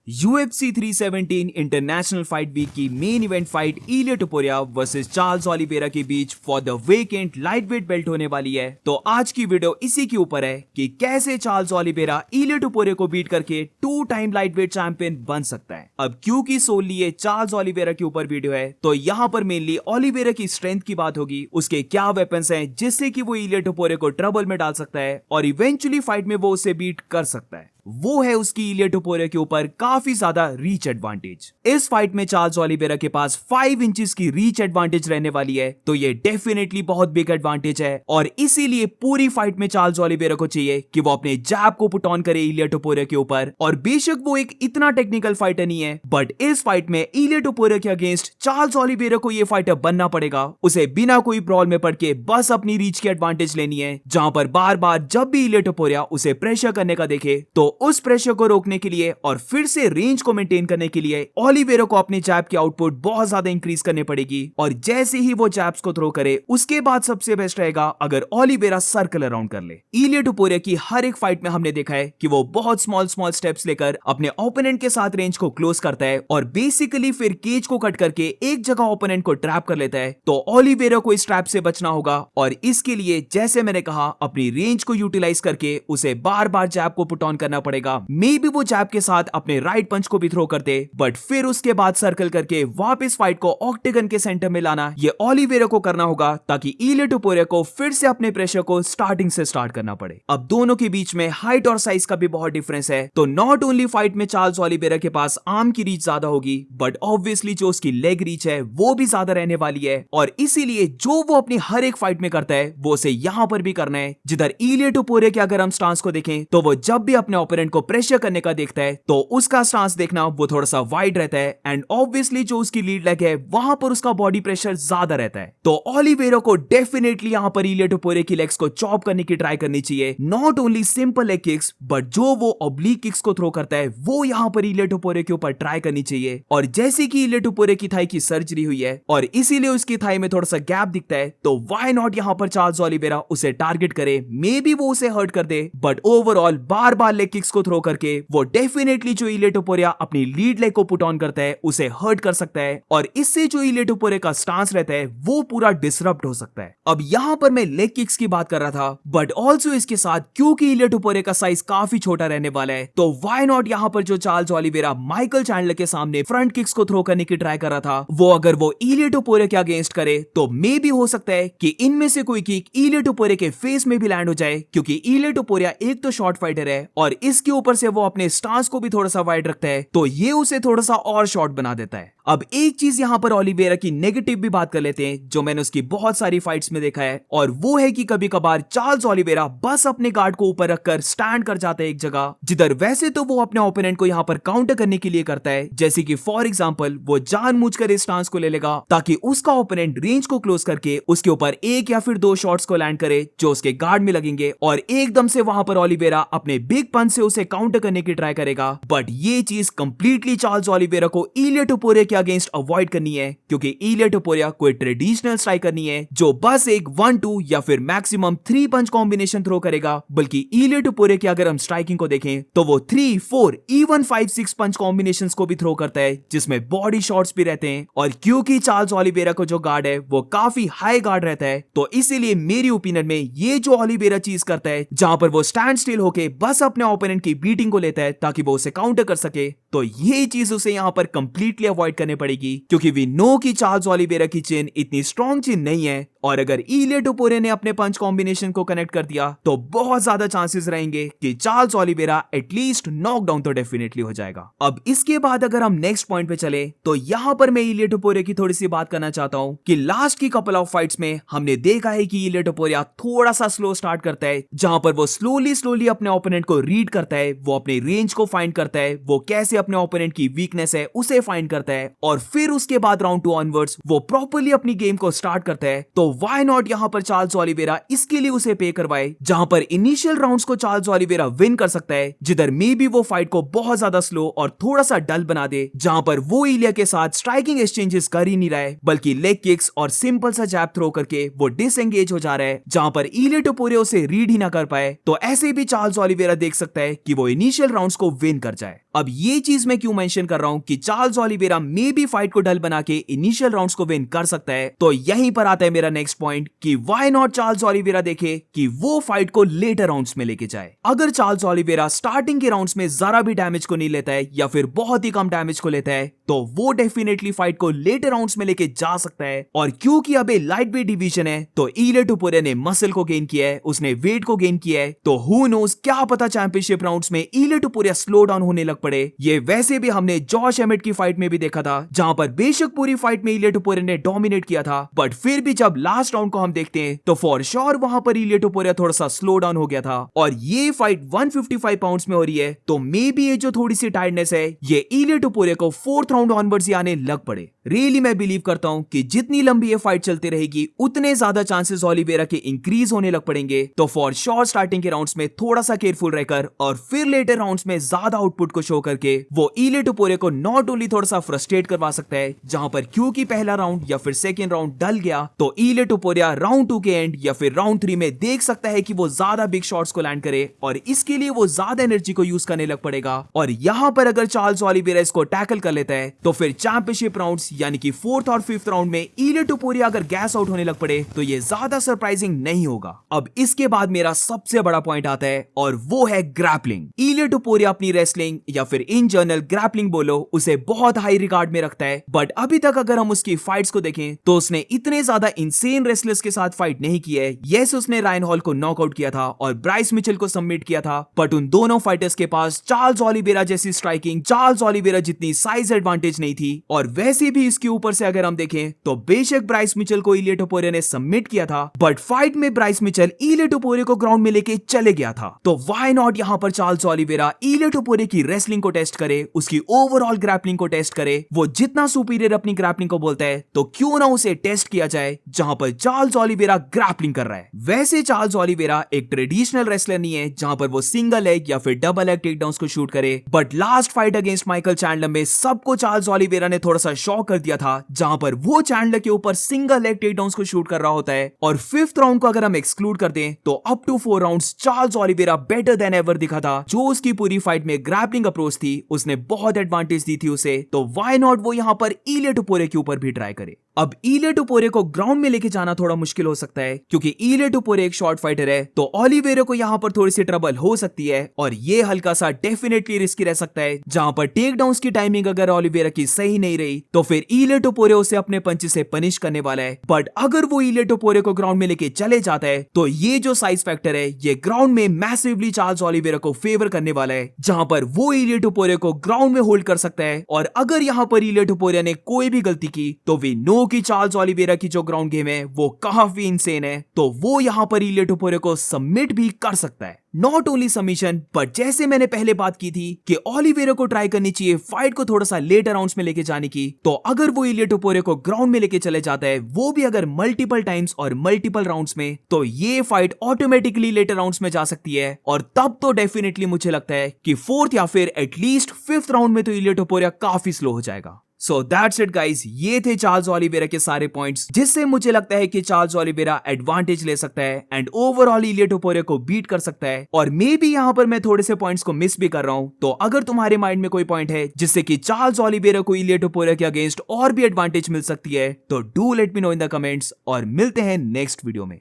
UFC 317 international fight week की main event fight Ilia Topuria versus Charles Oliveira के बीच for the vacant lightweight belt होने वाली है। तो आज की वीडियो इसी के ऊपर है कि कैसे चार्ल्स ओलिवेरा इलिया टोपुरिया को बीट करके 2 टाइम लाइटवेट चैंपियन बन सकता है। अब क्योंकि सोली ये चार्ल्स ओलिवेरा के ऊपर वीडियो है तो यहाँ पर मेनली ओलिवेरा की स्ट्रेंथ की बात होगी, उसके क्या वेपन्स हैं जिससे कि वो इलिया टोपुरिया को ट्रबल में डाल सकता है और इवेंचुअली फाइट में वो उसे बीट कर सकता है। वो है उसकी इलिया टोपुरिया के ऊपर काफी ज्यादा रीच एडवांटेज। इस फाइट में चार्ल्स ओलिवेरा के पास 5 इंचेस की रीच एडवांटेज रहने वाली है, तो ये डेफिनेटली बहुत बिग एडवांटेज है और इसीलिए पूरी फाइट में चार्ल्स ओलिवेरा को चाहिए कि वो अपने जैब को पुट ऑन करे इलिया टोपुरिया के ऊपर। और बेशक वो एक इतना टेक्निकल फाइटर नहीं है, बट इस फाइट में इलिया टोपुरिया के अगेंस्ट चार्ल्स ओलिवेरा को ये फाइटर बनना पड़ेगा। उसे बिना कोई ब्रॉल में पड़ के बस अपनी रीच की एडवांटेज लेनी है, जहां पर बार बार जब भी इलिया टोपुरिया उसे प्रेशर करने का देखे तो उस प्रेशर को रोकने के लिए और फिर से रेंज को मेंटेन करने के लिए ओलिवेरा को अपने जैब की आउटपुट बहुत ज्यादा इंक्रीज करनी पड़ेगी। और जैसे ही वो जैब्स को थ्रो करे उसके बाद सबसे बेस्ट रहेगा अगर ओलिवेरा सर्कल अराउंड कर ले। इलिया टोपुरिया की हर एक फाइट में हमने देखा है कि वो बहुत स्मॉल स्टेप्स लेकर अपने ओपोनेंट के साथ रेंज को क्लोज करता है और बेसिकली फिर केज को कट करके एक जगह ओपोनेंट को ट्रैप कर लेता है। तो ओलिवेरा को इस ट्रैप से बचना होगा और इसके लिए जैसे मैंने कहा अपनी रेंज को यूटिलाइज करके उसे बार बार जैब को पुट ऑन करना पड़ेगा। मे बी वो जैब के साथ अपने राइट पंच को भी थ्रो कर दे, बट फिर उसके बाद सर्कल करके वापस फाइट को ऑक्टेगन के सेंटर में लाना ये ओलिवेरा को करना होगा, ताकि इलिया टोपुरिया को फिर से अपने प्रेशर को स्टार्टिंग से स्टार्ट करना पड़े। अब दोनों के बीच में हाइट और साइज का भी बहुत डिफरेंस है, तो नॉट ओनली फाइट में चार्ल्स ओलिवेरा के पास आर्म की रीच ज्यादा होगी, बट ऑब्वियसली जो उसकी लेग रीच है वो भी ज्यादा रहने वाली है। और इसीलिए जो वो अपनी हर एक फाइट में करता है वो उसे यहां पर भी करना है। जिधर इलिया टोपुरिया के अगर हम स्टांस को देखें तो वो जब भी अपने ओपोनेंट को प्रेशर करने का देखता है तो उसका स्टांस देखना वो थोड़ा सा वाइड रहता है एंड ऑब्वियसली जो उसकी लीड लेग है वहां पर उसका बॉडी प्रेशर ज्यादा रहता है। तो ओलिवेरा को डेफिनेटली यहां पर इलिया टोपुरिया की लेग्स को चॉप करने की ट्राई करनी चाहिए। Not only simple leg kicks, but जो वो ऑब्लिक किक्स को थ्रो करता है वो यहां पर इलिया टोपुरिया के ऊपर ट्राई करनी चाहिए। और जैसे कि इलिया टोपुरिया की थाई की सर्जरी हुई है और इसीलिए उसकी थाई में थोड़ा सा गैप दिखता है, तो व्हाई नॉट यहां पर चार्ल्स ओलिवेरा उसे टारगेट करे। मे बी वो उसे हर्ट कर दे, बट ओवरऑल बार बार लेग किक्स को थ्रो करके वो डेफिनेटली जो इलिया टोपुरिया अपनी लीड लेग को पुट ऑन करता है उसे हर्ट कर सकता है और इससे जो इलिया टोपुरिया का स्टांस रहता है वो पूरा डिसरप्ट हो सकता है। अब यहां पर मैं लेग किक्स की बात कर रहा था, बट ऑल्सो इसके साथ क्योंकि इलिया टोपुरिया का साइज काफी छोटा रहने वाला है, तो व्हाई नॉट यहां पर जो चार्ल्स ओलिवेरा माइकल चैंडलर के सामने फ्रंट किक्स को थ्रो करने की ट्राई कर रहा था, वो अगर वो इलिया टोपुरिया के अगेंस्ट करे तो मे भी हो सकता है कि इनमें से कोई किक इलिया टोपुरिया के फेस में भी लैंड हो जाए, क्योंकि इलिया टोपुरिया एक तो शॉर्ट फाइटर है और इसके ऊपर से वो अपने स्टांस को भी थोड़ा सा वाइड रखता है, तो ये उसे थोड़ा सा और शॉर्ट बना देता है। अब एक चीज यहां पर ओलिवेरा की नेगेटिव भी बात कर लेते हैं जो मैंने उसकी बहुत सारी फाइट्स में देखा है, और वो है कि कभी कभार चार्ल्स ओलिवेरा बस अपने गार्ड को ऊपर रखकर स्टैंड कर जाता है एक जगह, जिधर वैसे तो वो अपने ओपोनेंट को यहां पर काउंटर करने के लिए करता है। जैसे कि फॉर एग्जांपल वो जानबूझकर इस स्टांस को ले लेगा ताकि उसका ओपोनेंट रेंज को क्लोज करके उसके ऊपर एक या फिर 2 शॉट्स को लैंड करे जो उसके गार्ड में लगेंगे, और एकदम से वहां पर ओलिवेरा अपने बिग पंच से उसे काउंटर करने की ट्राई करेगा। बट ये चीज कंप्लीटली चार्ल्स ओलिवेरा को इलिया टोपुरिया के अगेंस्ट अवॉइड करनी है, क्योंकि इलिया टोपुरिया कोई ट्रेडिशनल स्ट्राइकर नहीं है जो बस एक 1-2 या फिर मैक्सिमम 3 पंच कॉम्बिनेशन थ्रो करेगा, बल्कि इलिया टोपुरिया की अगर हम स्ट्राइकिंग को देखें तो वो 3, 4 इवन 5-6 पंच कॉम्बिनेशंस को भी थ्रो करता है, जिसमें बॉडी शॉट्स भी रहते हैं। और क्योंकि चार्ल्स ओलिवेरा को जो गार्ड है वो काफी हाई गार्ड रहता है, तो इसीलिए मेरी ओपिनियन में ये जो ओलिवेरा चीज करता है जहां पर वो स्टैंड स्टिल होके बस अपने ओपोनेंट की बीटिंग को लेता है ताकि वो उसे काउंटर कर सके, तो ये चीज उसे यहां पर कंप्लीटली अवॉइड करनी पड़ेगी, क्योंकि वी नो कि चार्ल्स ओलिवेरा की चेन इतनी स्ट्रॉन्ग चेन नहीं है, और अगर इलिया टोपुरिया ने अपने पंच कॉम्बिनेशन को कनेक्ट कर दिया तो बहुत ज्यादा चांसेस रहेंगे कि चार्ल्स ओलिवेरा एटलीस्ट नॉकडाउन तो डेफिनेटली हो जाएगा। अब इसके बाद अगर हम नेक्स्ट पॉइंट पे चले तो यहां पर मैं इलिया टोपुरिया की थोड़ी सी बात करना चाहता हूं कि लास्ट की कपल ऑफ फाइट्स में हमने देखा है कि इलिया टोपुरिया थोड़ा सा स्लो स्टार्ट करता है, जहां पर वो स्लोली अपने ओपोनेंट को रीड करता है, वो अपने रेंज को फाइंड करता है, वो कैसे अपने ओपोनेंट की वीकनेस है उसे फाइंड करता है, और फिर उसके बाद राउंड 2 ऑनवर्ड्स वो प्रॉपर्ली अपनी गेम को स्टार्ट करता है। तो व्हाई नॉट यहाँ पर चार्ल्स ओलिवेरा इसके लिए उसे पे करवाए, जहां पर इनिशियल राउंड्स को चार्ल्स ओलिवेरा विन कर सकता है, जिधर मे बी वो फाइट को बहुत ज्यादा स्लो और थोड़ा सा डल बना दे, जहां पर वो इलिया के साथ स्ट्राइकिंग एक्सचेंजेस कर ही नहीं रहा है, बल्कि लेग किक्स और सिंपल सा जैब थ्रो करके वो डिसएंगेज हो जा रहा है, जहां पर इलिया टोपुरिया उसे रीड ही ना कर पाए। तो ऐसे भी चार्ल्स ओलिवेरा देख सकता है कि वो इनिशियल राउंड्स को विन कर जाए। अब ये चीज मैं क्यों मेंशन कर रहा हूं कि चार्ल्स ओलिवेरा मे भी फाइट को डल बना के इनिशियल राउंड्स को विन कर सकता है, तो यहीं पर आता है मेरा नेक्स्ट पॉइंट कि व्हाई नॉट चार्ल्स ओलिवेरा देखे कि वो फाइट को लेटर राउंड्स में लेके जाए। अगर चार्ल्स ओलिवेरा स्टार्टिंग के राउंड्स में जरा भी डैमेज को नहीं लेता है या फिर बहुत ही कम डैमेज को लेता है, तो वो डेफिनेटली फाइट को लेटर राउंड्स में लेके जा सकता है। और क्योंकि अब लाइट वेट डिवीजन है, तो इलिया टोपुरिया ने मसल को गेन किया है, उसने वेट को गेन किया है, तो हु नोस क्या पता चैंपियनशिप राउंड्स में इलिया टोपुरिया स्लो डाउन होने लग पड़े। ये वैसे भी हमने जॉश एमिट की फाइट में भी देखा था, जहां पर बेशक पूरी फाइट में इलिया टोपुरिया ने डोमिनेट किया था, बट फिर भी जब लास्ट राउंड को हम देखते हैं तो फॉर श्योर वहां पर इलिया टोपुरिया थोड़ा सा स्लो डाउन हो गया था। और ये फाइट 155 पाउंड्स में हो रही है, तो मे बी ये जो थोड़ी सी टायर्डनेस है ये इलिया टोपुरिया को फोर्थ राउंड ऑनवर्ड्स आने लग पड़े। रियली मैं बिलीव करता हूं कि जितनी लंबी ये फाइट चलती रहेगी उतने ज्यादा चांसेस ओलिवेरा के इंक्रीज होने लग पड़ेंगे। तो फॉर श्योर स्टार्टिंग के राउंड्स में थोड़ा सा केयरफुल रहकर और फिर लेटर राउंड्स में ज्यादा आउटपुट को शो करके वो इलिया टोपुरिया को नॉट ओनली थोड़ा सा फ्रस्ट्रेट करवा सकता है, जहां पर क्योंकि पहला राउंड या फिर सेकेंड राउंड डल गया, तो इलिया टोपुरिया राउंड 2 के एंड या फिर राउंड 3 में देख सकता है कि वो ज्यादा बिग शॉट्स को लैंड करे, और इसके लिए वो ज्यादा एनर्जी को यूज करने लग पड़ेगा। और यहां पर अगर चार्ल्स ओलिवेरा इसको टैकल कर लेता है, तो फिर चैंपियनशिप राउंड्स यानी कि फोर्थ और फिफ्थ राउंड में इलिया टोपुरिया अगर गैस आउट होने लग पड़े तो ये ज्यादा सरप्राइजिंग नहीं होगा। अब इसके बाद मेरा सबसे बड़ा पॉइंट आता है, और वो है ग्रैपलिंग। इलिया टोपुरिया अपनी रेसलिंग या फिर इन जनरल ग्रैपलिंग बोलो उसे बहुत हाई रिगार्ड में रखता है, बट अभी तक अगर हम उसकी फाइट्स को देखें तो उसने इतने ज्यादा इंसेन रेसलर्स के साथ फाइट नहीं की है। यस, उसने रायन हॉल को नॉकआउट किया था और ब्राइस मिचेल को सबमिट किया था, बट उन दोनों फाइटर्स के पास चार्ल्स ओलिवेरा जैसी स्ट्राइकिंग, चार्ल्स ओलिवेरा जितनी साइज एडवांटेज नहीं थी। और वैसे भी इसके ऊपर से अगर हम देखें तो बेशक ब्राइस मिचेल को इलिया टोपुरिया ने सबमिट किया था, बट फाइट में ब्राइस मिचेल इलिया टोपुरिया को ग्राउंड में लेके चले गया था। तो व्हाई नॉट यहां पर चार्ल्स ओलिवेरा इलिया टोपुरिया की रेसलिंग को टेस्ट करे, उसकी ओवरऑल ग्रैपलिंग को टेस्ट करे। वो जितना सुपीरियर अपनी ग्रैपलिंग को बोलता है, तो क्यों ना उसे टेस्ट किया जाए जहां पर चार्ल्स ओलिवेरा ग्रैपलिंग कर रहा है। वैसे चार्ल्स ओलिवेरा एक ट्रेडिशनल रेसलर नहीं है जहां पर वो सिंगल लेग या फिर डबल लेग टेकडाउन्स को शूट करे, but last fight against Michael Chandler में सबको चार्ल्स ओलिवेरा ने थोड़ा सा शॉक कर दिया था, जहां पर वो चैंडलर के ऊपर सिंगल लेग टेकडाउन्स को शूट कर रहा होता है। और फिफ्थ राउंड को अगर हम एक्सक्लूड कर दें तो up to 4 rounds Charles Oliveira better than ever दिखा था। जो उसकी पूरी फाइट में ग्रैपलिंग अप्रोच थी उसने बहुत एडवांटेज दी थी उसे, तो व्हाई नॉट वो यहां पर इलिया टोपुरिया के ऊपर भी ट्राई करे। अब इलिया टोपुरिया को ग्राउंड में लेके जाना थोड़ा मुश्किल हो सकता है, क्योंकि इलिया टोपुरिया एक शॉर्ट फाइटर है, तो ओलिवेरा को यहां पर थोड़ी सी ट्रबल हो सकती है, और ये हल्का सा डेफिनेटली रिस्की रह सकता है, जहां पर टेक डाउन्स की टाइमिंग अगर ओलिवेरा की सही नहीं रही तो फिर इलिया टोपुरिया उसे अपने पंच से पनिश करने वाला है। बट अगर वो इलिया टोपुरिया को ग्राउंड में लेके चले जाता है तो ये जो साइज फैक्टर है ये ग्राउंड में मैसिवली चार्ल्स ओलिवेरा को फेवर करने वाला है, जहां पर वो इलिया टोपुरिया को ग्राउंड में होल्ड कर सकता है। और अगर यहां पर इलिया टोपुरिया ने कोई भी गलती की तो वी नो कि चार्ल्स ओलिवेरा की जो ग्राउंड गेम है वो काफी इंसेन है, तो वो यहां पर इलिया टोपुरिया को सबमिट भी कर सकता है। नॉट ओनली सबमिशन, बट जैसे मैंने पहले बात की थी कि ओलिवेरा को ट्राई करनी चाहिए फाइट को थोड़ा सा लेटर राउंड्स में लेके जाने की, तो अगर वो इलिया टोपुरिया को ग्राउंड में लेके चले जाता है, वो भी अगर मल्टीपल टाइम्स और मल्टीपल राउंड्स में, तो ये फाइट ऑटोमेटिकली लेटर राउंड्स में जा सकती है। और तब तो डेफिनेटली मुझे लगता है कि फोर्थ या फिर एटलीस्ट फिफ्थ राउंड में तो इलिया टोपुरिया काफी स्लो हो जाएगा। सो दैट्स इट गाइस, ये थे चार्ल्स ओलिवेरा के सारे पॉइंट्स जिससे मुझे लगता है कि चार्ल्स ओलिवेरा एडवांटेज ले सकता है एंड ओवरऑल इलिया टोपुरिया को बीट कर सकता है। और मे बी यहां पर मैं थोड़े से पॉइंट्स को मिस भी कर रहा हूं, तो अगर तुम्हारे माइंड में कोई पॉइंट है जिससे कि चार्ल्स ओलिवेरा को इलिया टोपुरिया के अगेंस्ट और भी एडवांटेज मिल सकती है, तो do let me know in the comments, और मिलते हैं नेक्स्ट वीडियो में।